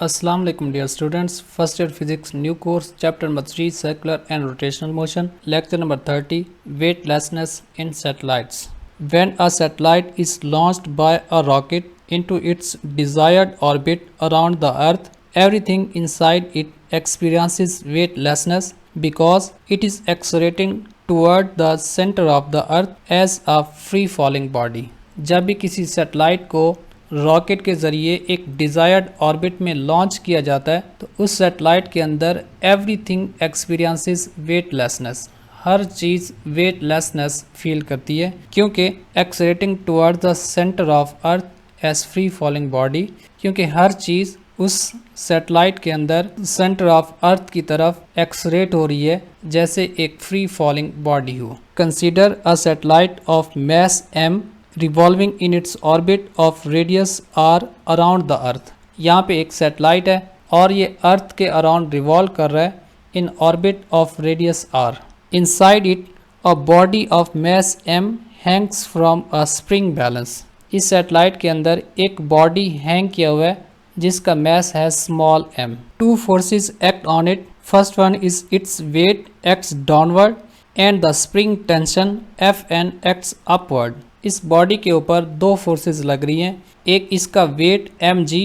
Assalamu alaikum dear students, first year physics new course chapter number 3 circular and rotational motion, lecture number 30 weightlessness in satellites. When a satellite is launched by a rocket into its desired orbit around the earth, everything inside it experiences weightlessness because it is accelerating toward the center of the earth as a free falling body. जब भी किसी satellite को rocket के ज़रिए एक desired orbit में launch किया जाता है तो उस सैटेलाइट के अंदर एवरीथिंग एक्सपीरियंसेस वेटलेसनेस, हर चीज़ वेटलेसनेस फील करती है क्योंकि accelerating toward the centre of earth as free falling body, क्योंकि हर चीज़ उस सैटेलाइट के अंदर सेंटर ऑफ अर्थ की तरफ एक्सलेट हो रही है जैसे एक फ्री फॉलिंग बॉडी हो। Consider a satellite of mass m revolving in its orbit of radius r around the अर्थ। यहाँ पे एक सैटेलाइट है और ये अर्थ के अराउंड रिवॉल्व कर रहा है in orbit of radius r। Inside it a body of mass m Hanks from a spring balance. इस सैटेलाइट के अंदर एक बॉडी हैंग किया हुआ है जिसका मैस है small m। Two forces act on it, first one is its weight acts downward and the spring tension Fn acts upward. इस बॉडी के ऊपर दो फोर्सेस लग रही हैं, एक इसका वेट mg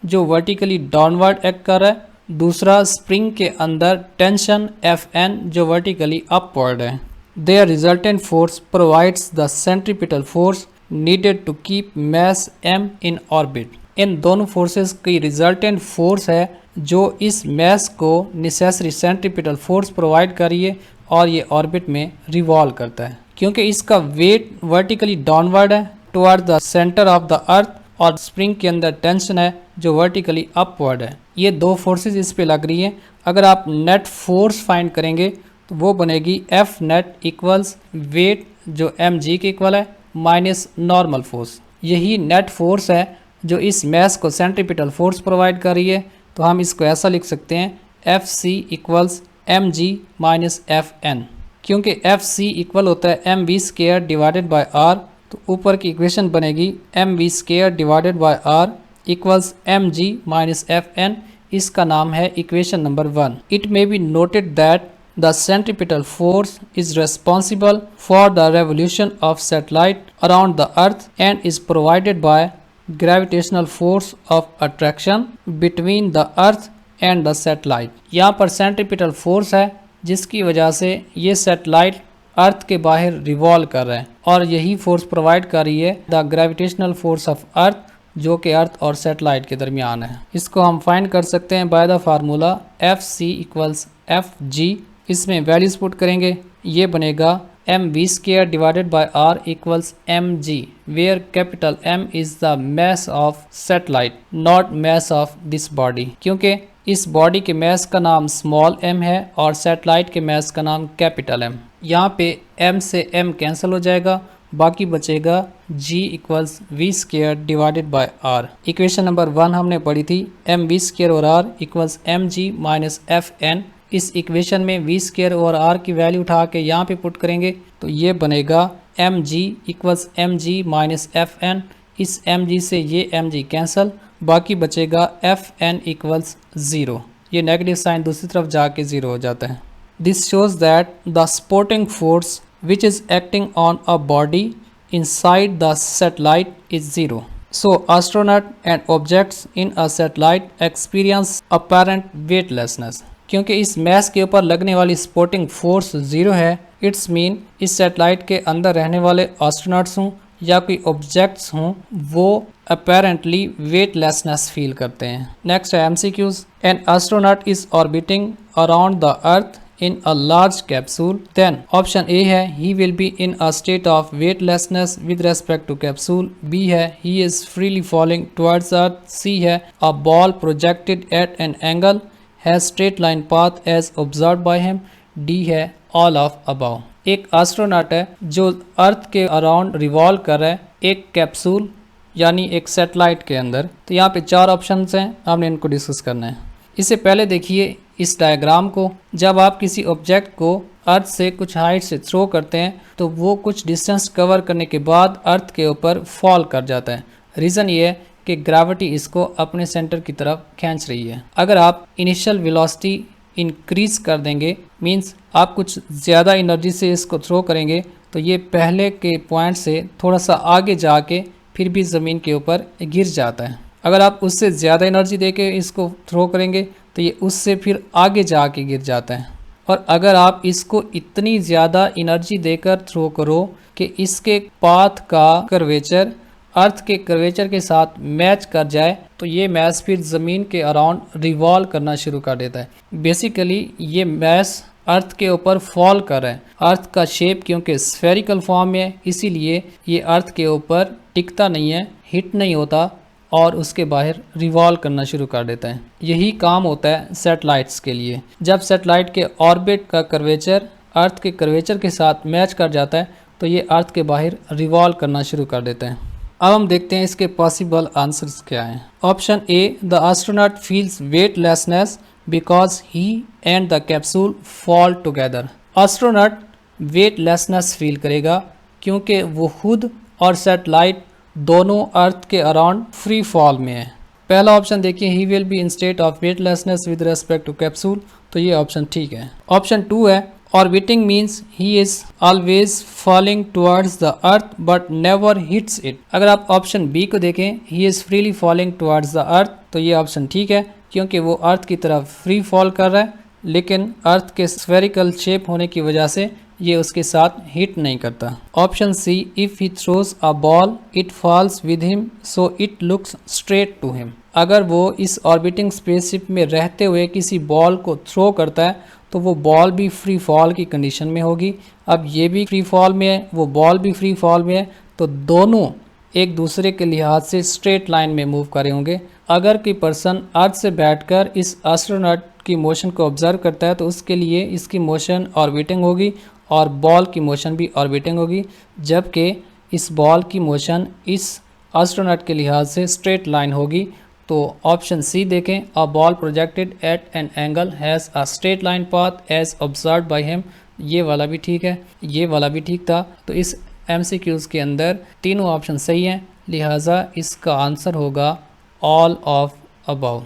जो वर्टिकली डाउनवर्ड एक्ट कर रहा है, दूसरा स्प्रिंग के अंदर टेंशन Fn जो वर्टिकली अपवर्ड है। Their resultant force provides the centripetal force needed to keep mass m in orbit. इन दोनों फोर्सेस की रिजल्टेंट फोर्स है जो इस मैस को नेसेसरी सेंट्रीपिटल फोर्स प्रोवाइड कर रही है और ये ऑर्बिट में रिवॉल्व करता है। क्योंकि इसका वेट वर्टिकली डाउनवर्ड है toward the centre of the earth और स्प्रिंग के अंदर टेंशन है जो वर्टिकली अपवर्ड है। ये दो फोर्सेस इस पे लग रही हैं। अगर आप नेट फोर्स फाइंड करेंगे तो वो बनेगी F नेट इक्वल्स वेट जो mg के इक्वल है माइनस नॉर्मल फोर्स। यही नेट फोर्स है जो इस मैस को सेंट्रीपिटल फोर्स प्रोवाइड कर रही है। तो हम इसको ऐसा लिख सकते हैं Fc equals mg minus Fn। क्योंकि Fc इक्वल होता है mv square divided by r, तो ऊपर की इक्वेशन बनेगी mv square divided by r equals mg minus Fn। इसका नाम है equation number 1। It may be noted that the centripetal force is responsible for the revolution of satellite around the earth and is provided by gravitational force of attraction between the earth and the satellite. यहाँ पर centripetal force है जिसकी वजह से ये satellite अर्थ के बाहर revolve कर रहा है और यही फोर्स प्रोवाइड कर रही है the gravitational force of earth जो कि अर्थ और सैटेलाइट के दरमियान है। इसको हम फाइंड कर सकते हैं by the formula Fc equals Fg। इसमें वैल्यूज पुट करेंगे, ये बनेगा mv square divided by r equals mg where capital M is the mass of satellite not mass of this body. क्योंकि इस बॉडी के मैस का नाम स्मॉल m है और सैटेलाइट के मैस का नाम कैपिटल M। यहाँ पे m से m कैंसिल हो जाएगा, बाकी बचेगा g equals v square divided by r। Equation number 1 हमने पढ़ी थी mv स्केयर और r equals mg minus Fn। इस इक्वेशन में v स्केयर और r की वैल्यू उठा के यहाँ पे पुट करेंगे तो ये बनेगा mg equals mg minus Fn। इस mg से ये mg कैंसिल, बाकी बचेगा Fn इक्वल्स 0। ये नेगेटिव साइन दूसरी तरफ जाके 0 हो जाता है। This shows that the supporting force which is acting on a body inside the satellite is 0। So astronaut and objects in a satellite experience apparent weightlessness. क्योंकि इस मैस के ऊपर लगने वाली सपोर्टिंग फोर्स 0 है, इट्स मीन इस satellite के अंदर रहने वाले एस्ट्रोनॉट्स हों या कोई ऑब्जेक्ट्स हों वो अपेरेंटली वेटलेसनेस फील करते हैं। नेक्स्ट है MCQs। An astronaut is orbiting around the earth in a large capsule, then option A है he will be in a state of weightlessness with respect to capsule, B है he is freely falling towards earth, C है a ball projected at an angle has straight line path as observed by him, D है all of above. एक astronaut है जो अर्थ के around revolve कर रहा है एक कैप्सूल यानी एक सैटेलाइट के अंदर। तो यहाँ पे 4 ऑप्शंस हैं, हमने इनको डिस्कस करना है। इससे पहले देखिए इस डायग्राम को, जब आप किसी ऑब्जेक्ट को अर्थ से कुछ हाइट से थ्रो करते हैं तो वो कुछ डिस्टेंस कवर करने के बाद अर्थ के ऊपर फॉल कर जाता है। रीज़न ये है कि ग्रेविटी इसको अपने सेंटर की तरफ खींच रही है। अगर आप इनिशियल वेलोसिटी इंक्रीज कर देंगे, मींस आप कुछ ज़्यादा एनर्जी से इसको थ्रो करेंगे, तो ये पहले के पॉइंट से थोड़ा सा आगे जाके फिर भी ज़मीन के ऊपर गिर जाता है। अगर आप उससे ज़्यादा एनर्जी देके इसको थ्रो करेंगे तो ये उससे फिर आगे जाके गिर जाता है। और अगर आप इसको इतनी ज़्यादा एनर्जी देकर थ्रो करो कि इसके पाथ का कर्वेचर अर्थ के कर्वेचर के साथ मैच कर जाए, तो ये मैस फिर ज़मीन के अराउंड रिवॉल्व करना शुरू कर देता है। बेसिकली ये मैस अर्थ के ऊपर फॉल कर रहा है। अर्थ का शेप क्योंकि स्फेरिकल फॉर्म में है, इसीलिए ये अर्थ के ऊपर टिकता नहीं है, हिट नहीं होता और उसके बाहर रिवॉल्व करना शुरू कर देता है। यही काम होता है सैटेलाइट्स के लिए। जब सैटेलाइट के ऑर्बिट का कर्वेचर अर्थ के कर्वेचर के साथ मैच कर जाता है तो ये अर्थ के बाहर रिवॉल्व करना शुरू कर देते हैं। अब हम देखते हैं इसके पॉसिबल आंसर्स क्या हैं। Option A, the astronaut feels weightlessness because he and the capsule fall together. Astronaut weightlessness feel करेगा क्योंकि वो खुद और सैटेलाइट दोनों अर्थ के अराउंड फ्री फॉल में है। पहला ऑप्शन देखिए, he will be in state of weightlessness with respect to capsule, तो ये ऑप्शन ठीक है। ऑप्शन 2 है, orbiting means he is always falling towards the earth but never hits it. अगर आप ऑप्शन बी को देखें, he is freely falling towards the earth, तो ये ऑप्शन ठीक है क्योंकि वो अर्थ की तरफ फ्री फॉल कर रहा है, लेकिन अर्थ के स्फेरिकल शेप होने की वजह से ये उसके साथ हिट नहीं करता। Option C, if he throws a ball it falls with him so it looks straight to him. अगर वो इस ऑर्बिटिंग स्पेसशिप में रहते हुए किसी बॉल को थ्रो करता है तो वो बॉल भी फ्री फॉल की कंडीशन में होगी। अब ये भी फ्री फॉल में है, वो बॉल भी फ्री फॉल में है, तो दोनों एक दूसरे के लिहाज से स्ट्रेट लाइन में मूव कर रहे होंगे। अगर कोई पर्सन अर्थ से बैठकर इस एस्ट्रोनॉट की मोशन को ऑब्जर्व करता है तो उसके लिए इसकी मोशन ऑर्बिटिंग होगी और बॉल की मोशन भी ऑर्बिटिंग होगी, जबकि इस बॉल की मोशन इस एस्ट्रोनॉट के लिहाज से स्ट्रेट लाइन होगी। तो ऑप्शन सी देखें, a ball projected at an angle has a straight line path as observed by him, ये वाला भी ठीक है, ये वाला भी ठीक था। तो इस MCQs के अंदर तीनों ऑप्शन सही हैं, लिहाजा इसका आंसर होगा ऑल ऑफ अबव।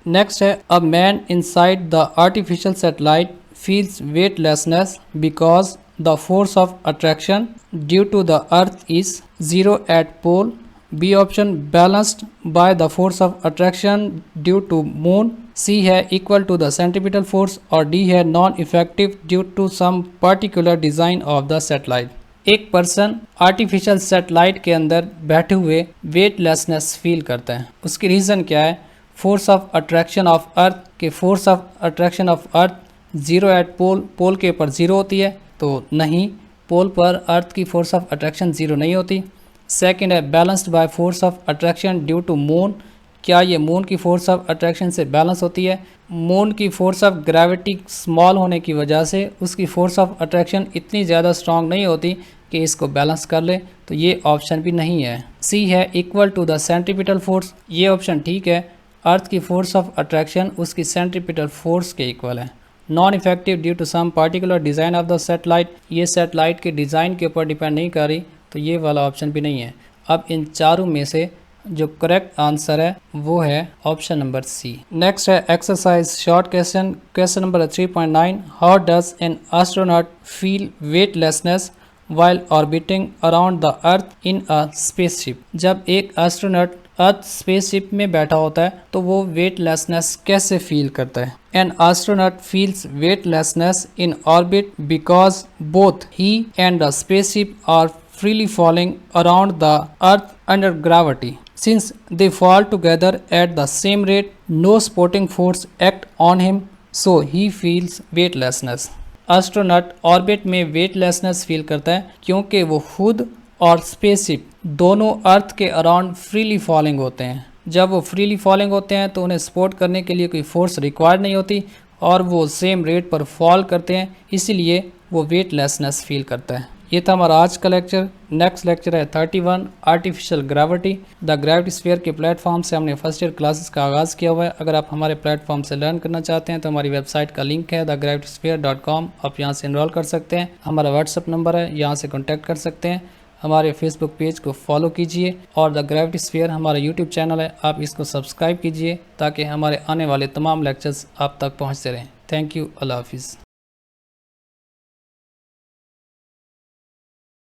नेक्स्ट है, a man inside the artificial satellite feels weightlessness because the force of attraction due to the earth is 0 at pole. B option, balanced by the force of attraction due to moon. C है equal to the centripetal force और D है non effective due to some particular design of the satellite. एक person artificial satellite के अंदर बैठे हुए weightlessness feel करता है। उसकी रीज़न क्या है? Force of attraction of earth के force of attraction of earth 0 at pole, pole के ऊपर 0 होती है, तो नहीं, पोल पर अर्थ की फोर्स ऑफ अट्रैक्शन 0 नहीं होती। सेकंड है, balanced by force of attraction due to moon, क्या ये मून की फोर्स ऑफ अट्रैक्शन से बैलेंस होती है? मून की फोर्स ऑफ ग्रेविटी स्मॉल होने की वजह से उसकी फोर्स ऑफ अट्रैक्शन इतनी ज़्यादा स्ट्रांग नहीं होती कि इसको बैलेंस कर ले, तो ये ऑप्शन भी नहीं है। सी है equal to the centripetal force, ये ऑप्शन ठीक है, अर्थ की फोर्स ऑफ अट्रैक्शन उसकी सेंट्रीपिटल फोर्स के इक्वल है। Non effective due to some particular design of the satellite, ये सैटेलाइट के डिज़ाइन के ऊपर डिपेंड नहीं कर रही, तो ये वाला ऑप्शन भी नहीं है। अब इन चारों में से जो करेक्ट आंसर है वो है ऑप्शन नंबर सी। नेक्स्ट है exercise short question, question number 3.9, how does an astronaut feel weightlessness while orbiting around the earth in a spaceship? जब एक एस्ट्रोनॉट अर्थ स्पेसशिप में बैठा होता है तो वो वेटलेसनेस कैसे फील करता है? An astronaut feels weightlessness in orbit because both he and the spaceship are freely falling around the earth under gravity. Since they fall together at the same rate, no supporting force act on him, so he feels weightlessness. Astronaut orbit में weightlessness feel करता है क्योंकि वो खुद और spaceship दोनों अर्थ के around freely falling होते हैं। जब वो फ्रीली फॉलिंग होते हैं तो उन्हें सपोर्ट करने के लिए कोई फोर्स रिक्वायर्ड नहीं होती और वो सेम रेट पर फॉल करते हैं, इसीलिए वो वेटलेसनेस फील करता है। ये था हमारा आज का लेक्चर। नेक्स्ट लेक्चर है 31, artificial gravity. The gravity sphere के प्लेटफॉर्म से हमने फर्स्ट ईयर क्लासेस का आगाज़ किया हुआ है। अगर आप हमारे प्लेटफॉर्म से लर्न करना चाहते हैं तो हमारी वेबसाइट का लिंक है thegravitysphere.com, आप यहाँ से इनरोल कर सकते हैं। हमारा व्हाट्सअप नंबर है, यहाँ से कॉन्टैक्ट कर सकते हैं। हमारे फेसबुक पेज को फॉलो कीजिए और द ग्रेविटी स्फीयर हमारा यूट्यूब चैनल है, आप इसको सब्सक्राइब कीजिए ताकि हमारे आने वाले तमाम लेक्चर्स आप तक पहुँचते रहें। Thank you. अल्लाह हाफिज़।